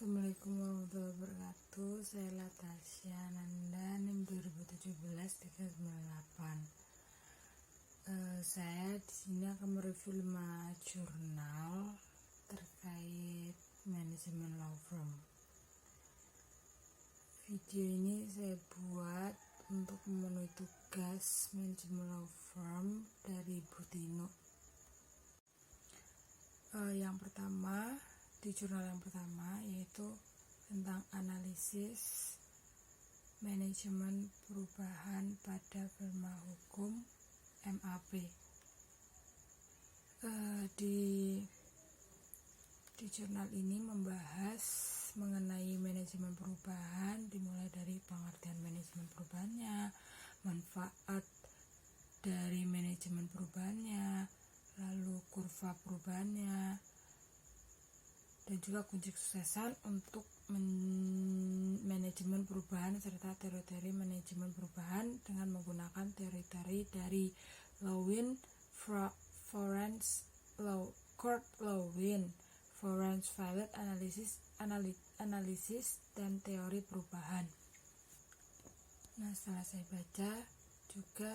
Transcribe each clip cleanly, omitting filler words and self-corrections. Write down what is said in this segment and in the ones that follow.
Assalamualaikum warahmatullahi wabarakatuh. Saya Latasya Nanda, NIM 2017-398. Saya di sini akan mereview 5 jurnal terkait manajemen law firm. Video ini saya buat untuk memenuhi tugas manajemen law firm dari Bu Tino. Yang pertama, di jurnal yang pertama yaitu tentang analisis manajemen perubahan pada firma hukum MAP. Di jurnal ini membahas mengenai manajemen perubahan, dimulai dari pengertian manajemen perubahannya, manfaat dari manajemen perubahannya, lalu kurva perubahannya, dan juga kunci kesuksesan untuk manajemen perubahan serta teori-teori manajemen perubahan dengan menggunakan teori-teori dari Lewin, Forenz, Kurt Lewin, Forenz Value Analysis, dan teori perubahan. Nah, setelah saya baca juga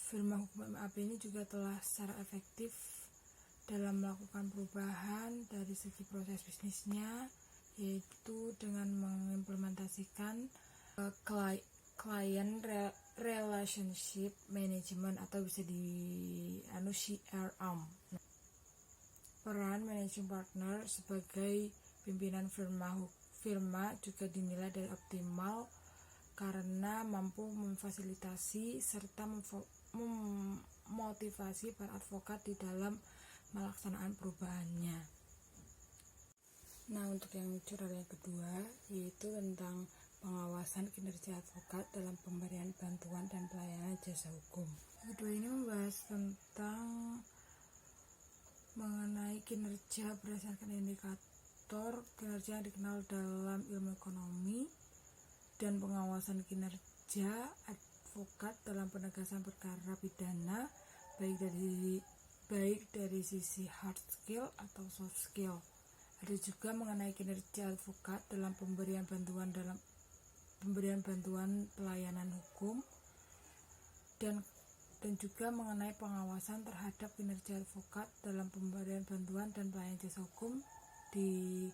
firma hukum MAP ini juga telah secara efektif dalam melakukan perubahan dari segi proses bisnisnya, yaitu dengan mengimplementasikan client relationship management atau bisa di CRM. Peran managing partner sebagai pimpinan firma juga dinilai dari optimal karena mampu memfasilitasi serta memotivasi para advokat di dalam melaksanaan perubahannya. Nah, untuk yang jurnal yang kedua yaitu tentang pengawasan kinerja advokat dalam pemberian bantuan dan pelayanan jasa hukum. Yang kedua ini membahas tentang mengenai kinerja berdasarkan indikator kinerja yang dikenal dalam ilmu ekonomi dan pengawasan kinerja advokat dalam penegasan perkara pidana baik dari sisi hard skill atau soft skill. Ada juga mengenai kinerja advokat dalam pemberian bantuan pelayanan hukum dan juga mengenai pengawasan terhadap kinerja advokat dalam pemberian bantuan dan pelayanan jasa hukum di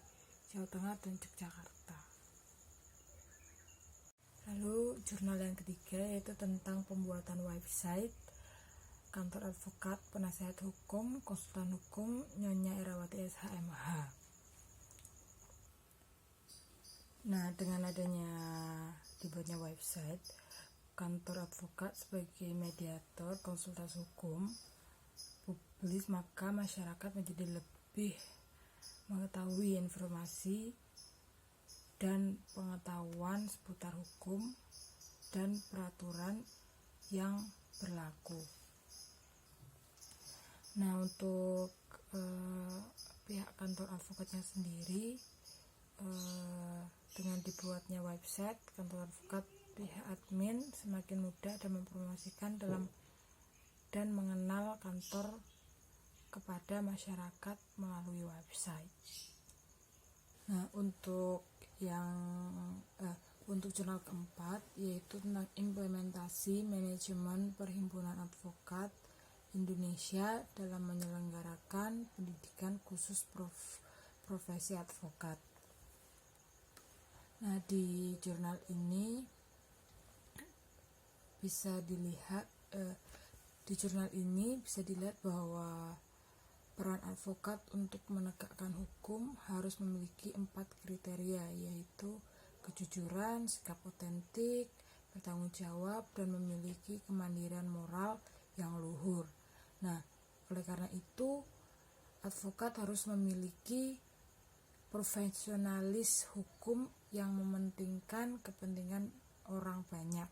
Jawa Tengah dan Yogyakarta. Lalu jurnal yang ketiga yaitu tentang pembuatan website kantor advokat, penasehat hukum, konsultan hukum Nyonya Erawati SHMH. Nah, dengan adanya dibuatnya website kantor advokat sebagai mediator konsultasi hukum publis, maka masyarakat menjadi lebih mengetahui informasi dan pengetahuan seputar hukum dan peraturan yang berlaku. Nah, untuk pihak kantor advokatnya sendiri, dengan dibuatnya website kantor advokat, pihak admin semakin mudah dan mempromosikan dan mengenal kantor kepada masyarakat melalui website. Nah, untuk jurnal keempat yaitu tentang implementasi manajemen Perhimpunan Advokat Indonesia dalam menyelenggarakan pendidikan khusus profesi advokat. Nah, di jurnal ini bisa dilihat bahwa peran advokat untuk menegakkan hukum harus memiliki 4 kriteria, yaitu kejujuran, sikap otentik, bertanggung jawab, dan memiliki kemandirian moral yang luhur. Nah, oleh karena itu advokat harus memiliki profesionalis hukum yang mementingkan kepentingan orang banyak.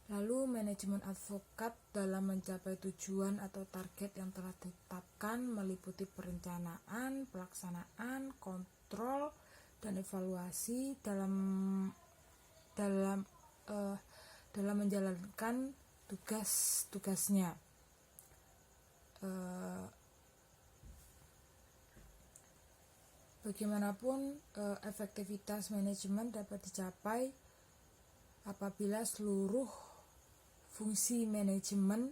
Lalu manajemen advokat dalam mencapai tujuan atau target yang telah ditetapkan meliputi perencanaan, pelaksanaan, kontrol, dan evaluasi dalam menjalankan tugas-tugasnya. Bagaimanapun efektivitas manajemen dapat dicapai apabila seluruh fungsi manajemen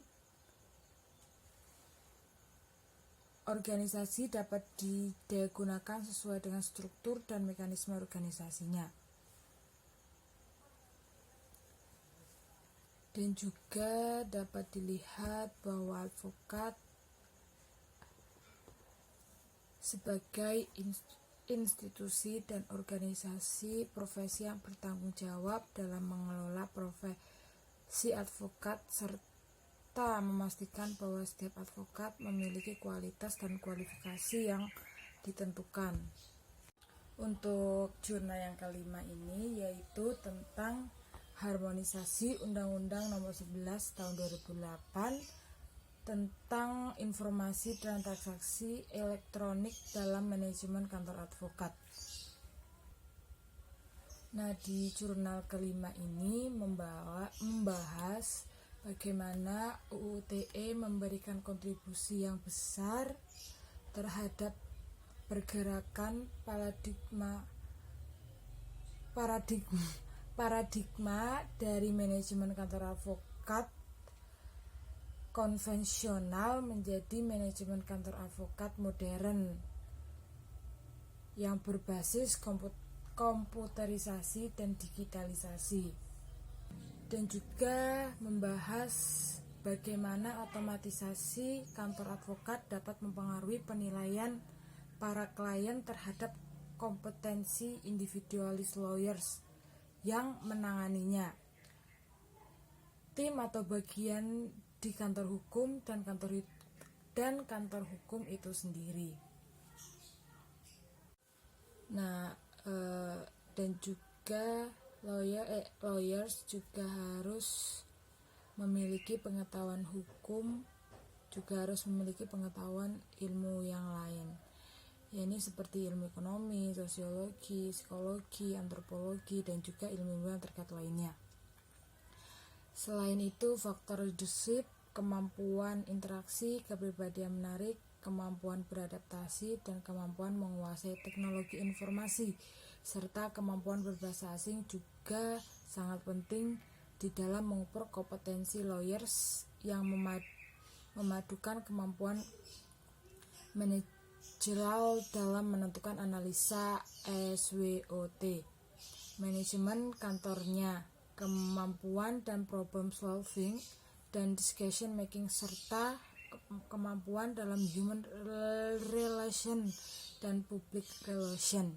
organisasi dapat digunakan sesuai dengan struktur dan mekanisme organisasinya. Dan juga dapat dilihat bahwa advokat sebagai institusi dan organisasi profesi yang bertanggung jawab dalam mengelola profesi advokat serta memastikan bahwa setiap advokat memiliki kualitas dan kualifikasi yang ditentukan. Untuk jurnal yang kelima ini yaitu tentang harmonisasi Undang-Undang Nomor 11 Tahun 2008 tentang informasi dan transaksi elektronik dalam manajemen kantor advokat. Nah, di jurnal kelima ini membahas bagaimana UU ITE memberikan kontribusi yang besar terhadap pergerakan paradigma dari manajemen kantor advokat konvensional menjadi manajemen kantor advokat modern yang berbasis komputerisasi dan digitalisasi, dan juga membahas bagaimana otomatisasi kantor advokat dapat mempengaruhi penilaian para klien terhadap kompetensi individualis lawyers yang menanganinya, tim atau bagian di kantor hukum dan kantor hukum itu sendiri. Nah, dan juga lawyers juga harus memiliki pengetahuan hukum, juga harus memiliki pengetahuan ilmu yang lain, yakni seperti ilmu ekonomi, sosiologi, psikologi, antropologi, dan juga ilmu yang terkait lainnya. Selain itu, faktor leadership, kemampuan interaksi, kepribadian menarik, kemampuan beradaptasi, dan kemampuan menguasai teknologi informasi, serta kemampuan berbahasa asing juga sangat penting di dalam mengukur kompetensi lawyers yang memadukan kemampuan manajerial dalam menentukan analisa SWOT, manajemen kantornya, kemampuan dan problem solving dan discussion making, serta kemampuan dalam human relation dan public relation.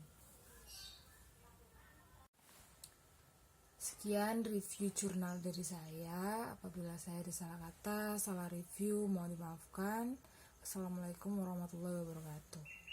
Sekian review jurnal dari saya. Apabila saya ada salah kata, salah review, mohon dimaafkan. Assalamualaikum warahmatullahi wabarakatuh.